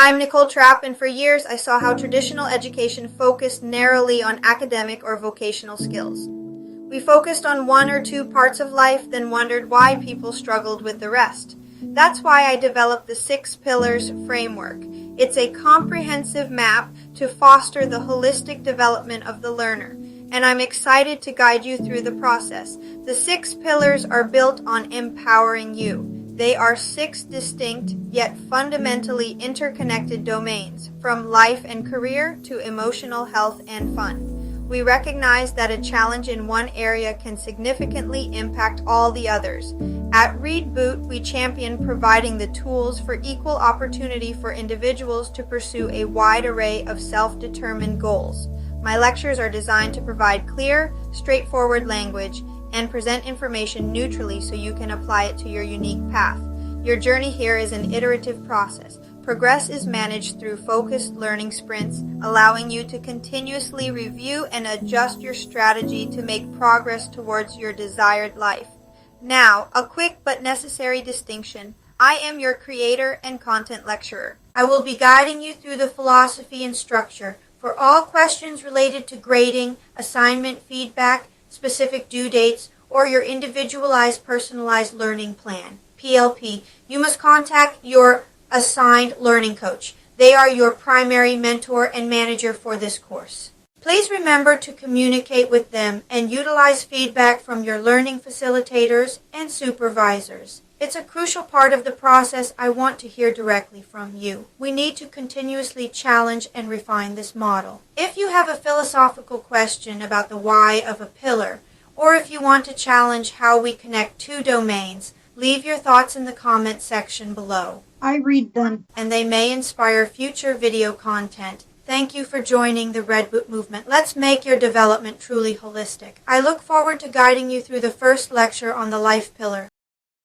I'm Nicole Trapp, and for years I saw how traditional education focused narrowly on academic or vocational skills. We focused on one or two parts of life, then wondered why people struggled with the rest. That's why I developed the 6 Pillars framework. It's a comprehensive map to foster the holistic development of the learner, and I'm excited to guide you through the process. The 6 pillars are built on empowering you. They are 6 distinct yet fundamentally interconnected domains, from life and career to emotional health and fun. We recognize that a challenge in one area can significantly impact all the others. At Reboot, we champion providing the tools for equal opportunity for individuals to pursue a wide array of self-determined goals. My lectures are designed to provide clear, straightforward language and present information neutrally so you can apply it to your unique path. Your journey here is an iterative process. Progress is managed through focused learning sprints, allowing you to continuously review and adjust your strategy to make progress towards your desired life. Now, a quick but necessary distinction. I am your creator and content lecturer. I will be guiding you through the philosophy and structure. For all questions related to grading, assignment feedback, specific due dates, or your individualized personalized learning plan, PLP, you must contact your assigned learning coach. They are your primary mentor and manager for this course. Please remember to communicate with them and utilize feedback from your learning facilitators and supervisors. It's a crucial part of the process. I want to hear directly from you. We need to continuously challenge and refine this model. If you have a philosophical question about the why of a pillar, or if you want to challenge how we connect 2 domains, leave your thoughts in the comment section below. I read them, and they may inspire future video content. Thank you for joining the Reboot movement. Let's make your development truly holistic. I look forward to guiding you through the first lecture on the life pillar.